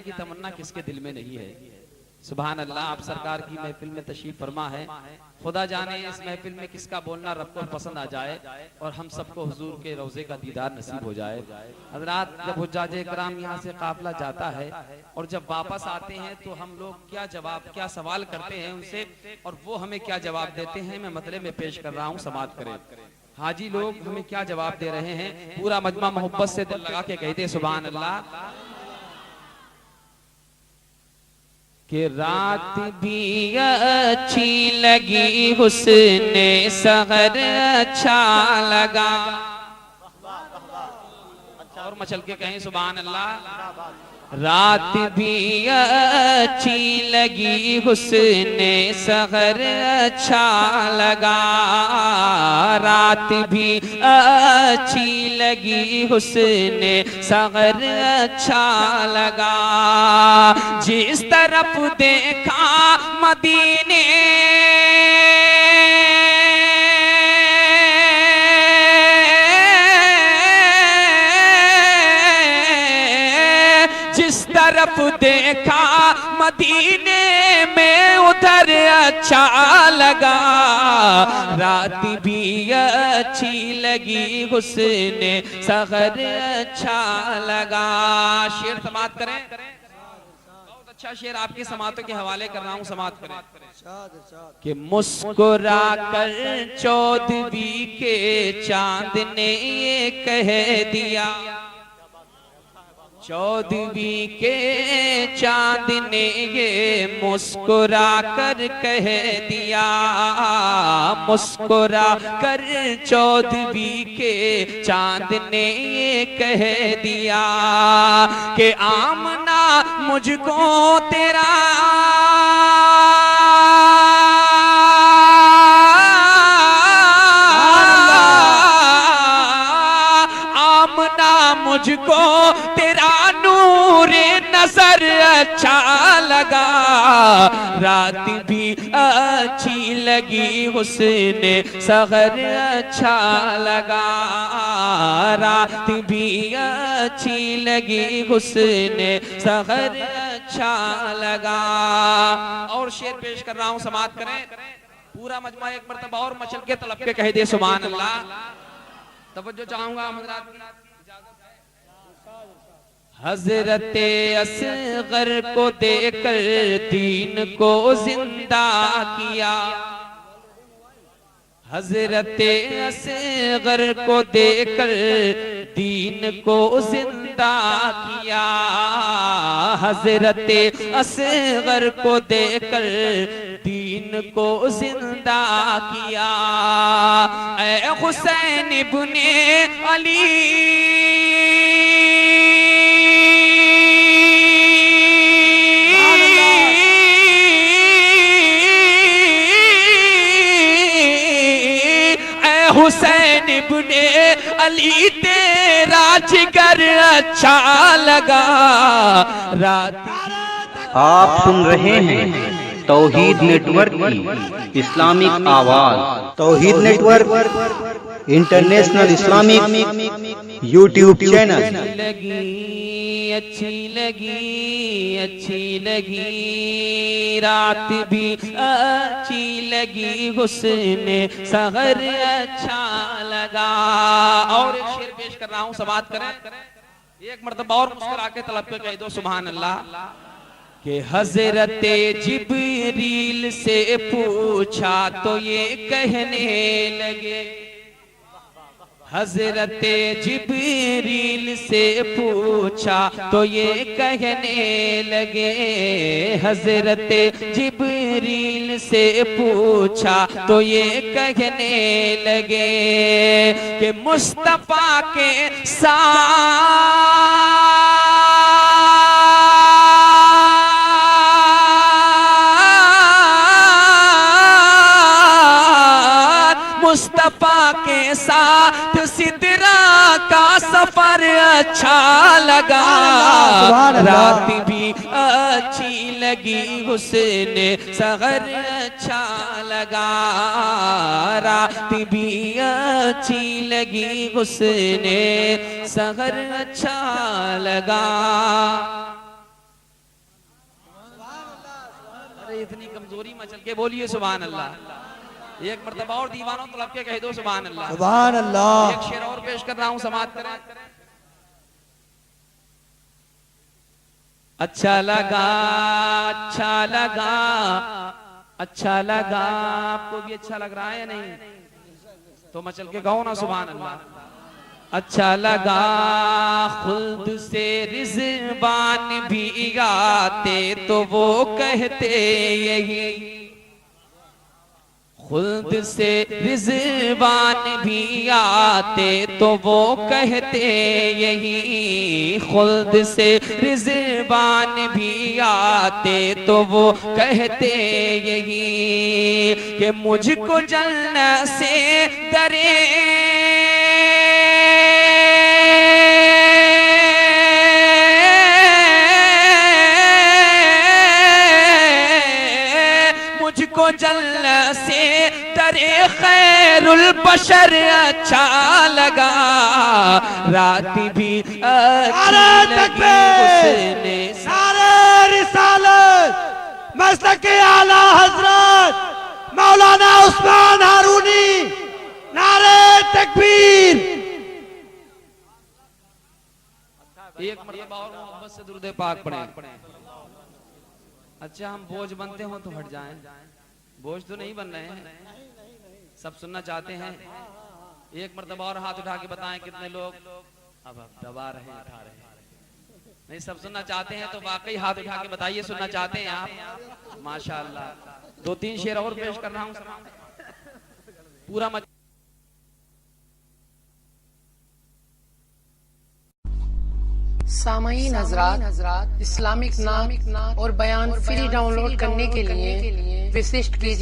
की तमन्ना किसके दिल में नहीं है। सुभान अल्लाह। आप सरकार की महफिल में तशरीफ फरमा है। खुदा जाने इस महफिल में किसका बोलना रब को पसंद आ जाए और हम सबको हुजूर के रोजे का दीदार नसीब हो जाए। हजरात, जब हुज्जाज इकराम यहाँ से काफिला जाता है और जब वापस आते हैं तो हम लोग क्या सवाल करते हैं उनसे और वो हमें क्या जवाब देते हैं, मैं मतले में पेश कर रहा हूँ, समात करें। हाजी लोग हमें क्या जवाब दे रहे हैं, पूरा मजमा मोहब्बत से दिल लगा के कहते सुभान अल्लाह। कि रात भी अच्छी लगी, हुस्ने सहर अच्छा लगा। और मचल के कहें सुभान अल्लाह। रात भी अच्छी लगी, हुस्ने सहर अच्छा लगा। रात भी अच्छी लगी, हुस्ने सहर अच्छा लगा। जिस तरफ देखा मदीने तरफ देखा मदीने में उधर अच्छा लगा। रात भी अच्छी लगी, हुस्ने सहर अच्छा लगा। शेर समात करें। बहुत अच्छा शेर आपकी समातों के हवाले कर रहा हूँ, समात करें। कि मुस्कुरा कर चौदहवीं के चांद ने ये कह दिया, चौदहवीं के चांद ने ये मुस्कुरा कर कह दिया। मुस्कुरा कर चौदहवीं के चांद ने ये कह दिया कि आमना मुझको तेरा मुझको तेरा नूरे नजर अच्छा लगा। रात भी अच्छी लगी, हुस्ने सहर अच्छा लगा। रात भी अच्छी लगी, हुस्ने सहर अच्छा लगा। और शेर पेश कर रहा हूँ, समात करें। पूरा मजमा एक मर्तबा और मचल के तलब के कह दे सुभान अल्लाह। तवज्जो चाहूंगा हजरात। हजरते असगर को देकर दीन को जिंदा किया। हजरते असगर को देकर दीन को जिंदा किया। हजरते असगर को देकर दीन को जिंदा किया। ऐ हुसैन इब्ने अली हुसैन इब्ने अली तेरा जिगर अच्छा लगा। रात आप सुन रहे हैं तौहीद नेटवर्क की इस्लामिक आवाज। Tauheed network international Islamic YouTube channel. अच्छी लगी रात भी अच्छी लगी, हुस्ने सहर अच्छा लगा। और एक शेर पेश कर रहा हूँ, समात करें। एक मर्तबा और मुस्कुरा के तलब पे कह दो सुभान अल्लाह। कि हजरते जिब्रील से पूछा तो ये कहने लगे। हजरते जिब्रील से पूछा तो ये कहने लगे। हजरते जिब्रील से पूछा तो ये कहने लगे कि मुस्तफा के साथ मुस्तफा के साथ सिदरा का सफर अच्छा लगा। रात भी अच्छी लगी, हुस्ने सहर अच्छा लगा। रात भी अच्छी लगी, हुस्ने सहर अच्छा लगा। अरे इतनी कमजोरी मचल के बोलिए सुभान अल्लाह। एक मर्तबा और दीवानों तलब के कह दो सुभान अल्लाह। सुभान अल्लाह। एक शेर और पेश कर रहा हूं, समाअत करें। अच्छा लगा, अच्छा लगा, अच्छा लगा। आपको भी अच्छा लग रहा है या नहीं? तो मचल के गाओ ना सुभान अल्लाह। अच्छा लगा खुल्द से रिज़वान भी आते तो वो कहते यही, खुल्द से रिज़वान भी आते तो वो कहते यही, खुल्द से रिज़वान भी आते तो वो कहते यही कि मुझको जन्नत से डरे मुझको जन्नत से डरे खैरुल बशर अच्छा लगा, रात भी अच्छी लगी उसने। सारे रिसालत मसलक आला हजरत मौलाना उस्मान हारूनी, नारे तकबीर। एक मरतबा और मोहब्बत से दुरूद पाक पढ़ें। अच्छा हम बोझ बनते हो तो हट जाएं, बोझ तो नहीं बन रहे हैं, सब सुनना चाहते हैं। एक मरतबा और हाथ उठा के बताएं कितने लोग अब दबा रहे हैं, उठा रहे हैं। नहीं सब सुनना चाहते हैं तो वाकई हाथ उठा के बताइए सुनना चाहते हैं आप। माशाअल्लाह। 2-3 शेर और पेश कर रहा हूँ, पूरा सामईन हज़रात, इस्लामिक नाम और बयान फ्री डाउनलोड करने के लिए विशिष्ट कीजिए